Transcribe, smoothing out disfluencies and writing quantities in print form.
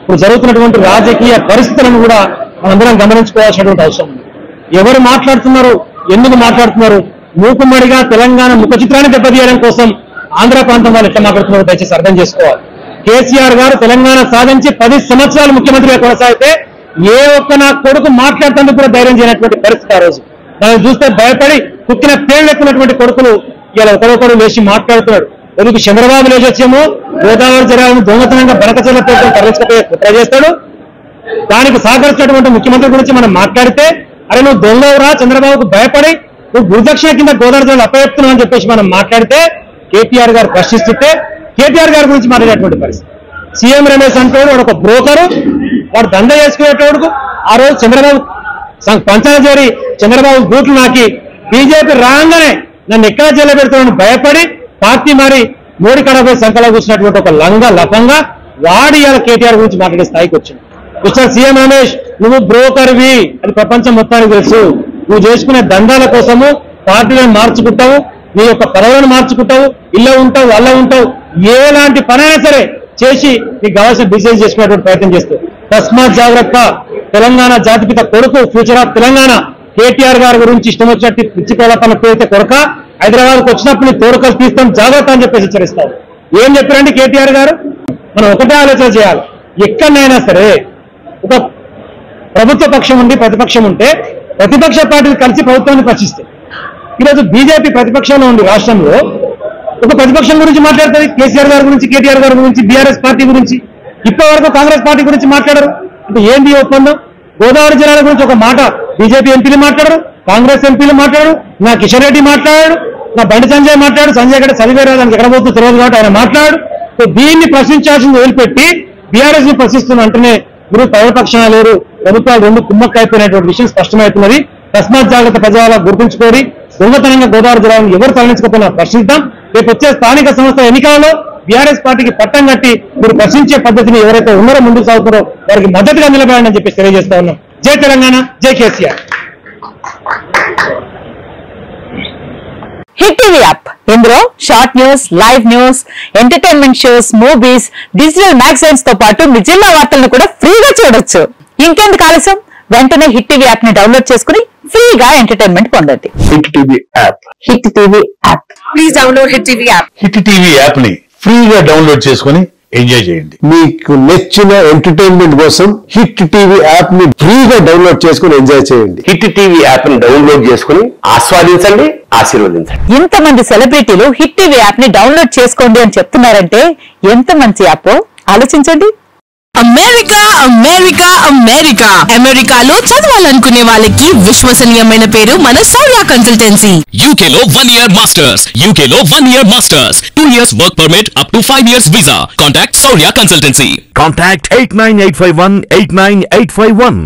ఇప్పుడు జరుగుతున్నటువంటి రాజకీయ పరిస్థితులను కూడా మనందరం గమనించుకోవాల్సినటువంటి అవసరం ఉంది. ఎవరు మాట్లాడుతున్నారు, ఎందుకు మాట్లాడుతున్నారు, మూకుమ్మడిగా తెలంగాణ ముఖ చిత్రాన్ని దెబ్బతీయడం కోసం ఆంధ్ర ప్రాంతం వాళ్ళు ఎట్లా మాట్లాడుతున్నారో దయచేసి అర్థం చేసుకోవాలి. కేసీఆర్ గారు తెలంగాణ సాధించి 10 సంవత్సరాలు ముఖ్యమంత్రిగా కొనసాగితే ఏ ఒక్క నా కొడుకు మాట్లాడుతుందుకు కూడా ధైర్యం చేయనటువంటి పరిస్థితి ఆ రోజు. దాన్ని చూస్తే భయపడి కుక్కిన పేర్లెత్తినటువంటి కొడుకులు ఇలా ఒకరొకరు లేచి మాట్లాడుతున్నాడు. ఎందుకు చంద్రబాబు లేచొచ్చేమో గోదావరి జలాలను దొంగతనంగా బనకచర్ల పేరుతో తరలించకపోయే కుట్ర చేస్తాడు. దానికి సహకరించినటువంటి ముఖ్యమంత్రి గురించి మనం మాట్లాడితే అరే నువ్వు దొంగవురా, చంద్రబాబుకు భయపడి నువ్వు గురుదక్షిణ కింద గోదావరి జలాలు అప్పచెప్తున్నావు అని చెప్పేసి మనం మాట్లాడితే కేటీఆర్ గారు ప్రశ్నిస్తుంటే కేటీఆర్ గారి గురించి మాట్లాడేటువంటి పరిస్థితి. సీఎం రమేష్ అంటోడు వాడు ఒక బ్రోకరు, వాడు దంద చేసుకునేటోడుకు ఆ రోజు చంద్రబాబు పంచాయతీ చేరి చంద్రబాబు బూట్లు నాకి బీజేపీ రాగానే నన్ను ఎక్కడ జైలు పెడతామని భయపడి పార్టీ మారి మోడీ కడపై సంకలో కూర్చున్నటువంటి ఒక లంగా లఫంగా వాడి ఇవాళ కేటీఆర్ గురించి మాట్లాడే స్థాయికి వచ్చింది. మిస్టర్ సీఎం రమేష్, నువ్వు బ్రోకర్వి అది ప్రపంచం మొత్తానికి తెలుసు. నువ్వు చేసుకునే దందాల కోసము పార్టీలను మార్చుకుంటావు, నీ యొక్క పదవులను మార్చుకుంటావు, ఇళ్ళ ఉంటావు, అల్ల ఉంటావు, ఎలాంటి పనైనా సరే చేసి నీకు కావాల్సిన బిజినెస్ చేసుకునేటువంటి ప్రయత్నం చేస్తావు. తస్మాత్ జాగ్రత్త. తెలంగాణ జాతిపిత కొడుకు, ఫ్యూచర్ ఆఫ్ తెలంగాణ కేటీఆర్ గారి గురించి ఇష్టం వచ్చినట్టు పిచ్చి ప్రలాపన పేరితే కొరక హైదరాబాద్కు వచ్చినప్పుడు నీ తోడుకలు తీస్తాం జాగ్రత్త అని చెప్పేసి హెచ్చరిస్తారు. ఏం చెప్పారంటే కేటీఆర్ గారు, మనం ఒకటే ఆలోచన చేయాలి. ఎక్కడైనా సరే ఒక ప్రభుత్వ పక్షం ఉండి ప్రతిపక్షం ఉంటే ప్రతిపక్ష పార్టీలు కలిసి ప్రభుత్వాన్ని ప్రశ్నిస్తాయి. ఈరోజు బీజేపీ ప్రతిపక్షంలో ఉంది రాష్ట్రంలో, ఒక ప్రతిపక్షం గురించి మాట్లాడుతుంది, కేసీఆర్ గారి గురించి, కేటీఆర్ గారి గురించి, బీఆర్ఎస్ పార్టీ గురించి. ఇప్పటి వరకు కాంగ్రెస్ పార్టీ గురించి మాట్లాడరు. అంటే ఏంది ఒప్పందం? గోదావరి జిల్లాల గురించి ఒక మాట బీజేపీ ఎంపీలు మాట్లాడరు, కాంగ్రెస్ ఎంపీలు మాట్లాడరు, నా కిషన్ రెడ్డి మాట్లాడాడు, నా బండి సంజయ్ మాట్లాడు, సంజయ్ గడ్డ చదివేరా దానికి ఎక్కడ పోతుందో తెలియదు కాబట్టి ఆయన మాట్లాడు. దీన్ని ప్రశ్నించాల్సింది వదిలిపెట్టి బీఆర్ఎస్ ని ప్రశ్నిస్తున్న అంటేనే మీరు ప్రజాపక్షాన లేరు, ప్రభుత్వాలు రెండు కుమ్మక్క అయిపోయినటువంటి విషయం స్పష్టమవుతున్నది. తస్మాత్ జాగ్రత్త ప్రజల గుర్తుంచుకోరి. దొంగతనంగా గోదావరి జిల్లాను ఎవరు తరలించకపోయినా ప్రశ్నిద్దాం. రేపు వచ్చే స్థానిక సంస్థ ఎన్నికలలో బీఆర్ఎస్ పార్టీకి పట్టం కట్టి మీరు ప్రశ్నించే పద్ధతిని ఎవరైతే ఉన్నారో ముందుకు సాగుతారో వారికి మద్దతుగా నిలబడాలని చెప్పి తెలియజేస్తా ఉన్నాం. జై తెలంగాణ, జై కేసీఆర్. హిట్ టీవీ యాప్, ఇందులో short news, live news, entertainment shows, movies, digital magazines తో పాటు మీ జిల్లా వార్తలను కూడా ఫ్రీగా చూడొచ్చు. ఇంకెందుకు ఆలస్యం, వెంటనే హిట్ టీవీ యాప్ ని డౌన్లోడ్ చేసుకుని ఫ్రీగా ఎంటర్టైన్మెంట్ పొందండి. Hit TV app, hit TV app, please download hit TV app. Hit TV app ని ఫ్రీగా డౌన్లోడ్ చేసుకుని ఎంజాయ్ చేయండి. మీకు నచ్చిన ఎంటర్టైన్మెంట్ కోసం హిట్ టీవీ యాప్ ని ఫ్రీగా డౌన్లోడ్ చేసుకుని ఎంజాయ్ చేయండి. హిట్ టీవీ యాప్ ని డౌన్లోడ్ చేసుకుని ఆస్వాదించండి, ఆశీర్వదించండి. ఇంతమంది సెలబ్రిటీలు హిట్ టీవీ యాప్ ని డౌన్లోడ్ చేసుకోండి అని చెప్తున్నారంటే ఎంత మంచి యాప్ ఆలోచించండి. అమెరికా అమెరికా అమెరికా అమెరికాలో చదవాలనుకునే వాళ్ళకి విశ్వసనీయమైన పేరు మన సౌర్య కన్సల్టెన్సీ. UK లో 1 year masters, UK లో 1 year masters, 2 years work permit up to 5 years visa. Contact Saurya Consultancy. Contact 89851 89851.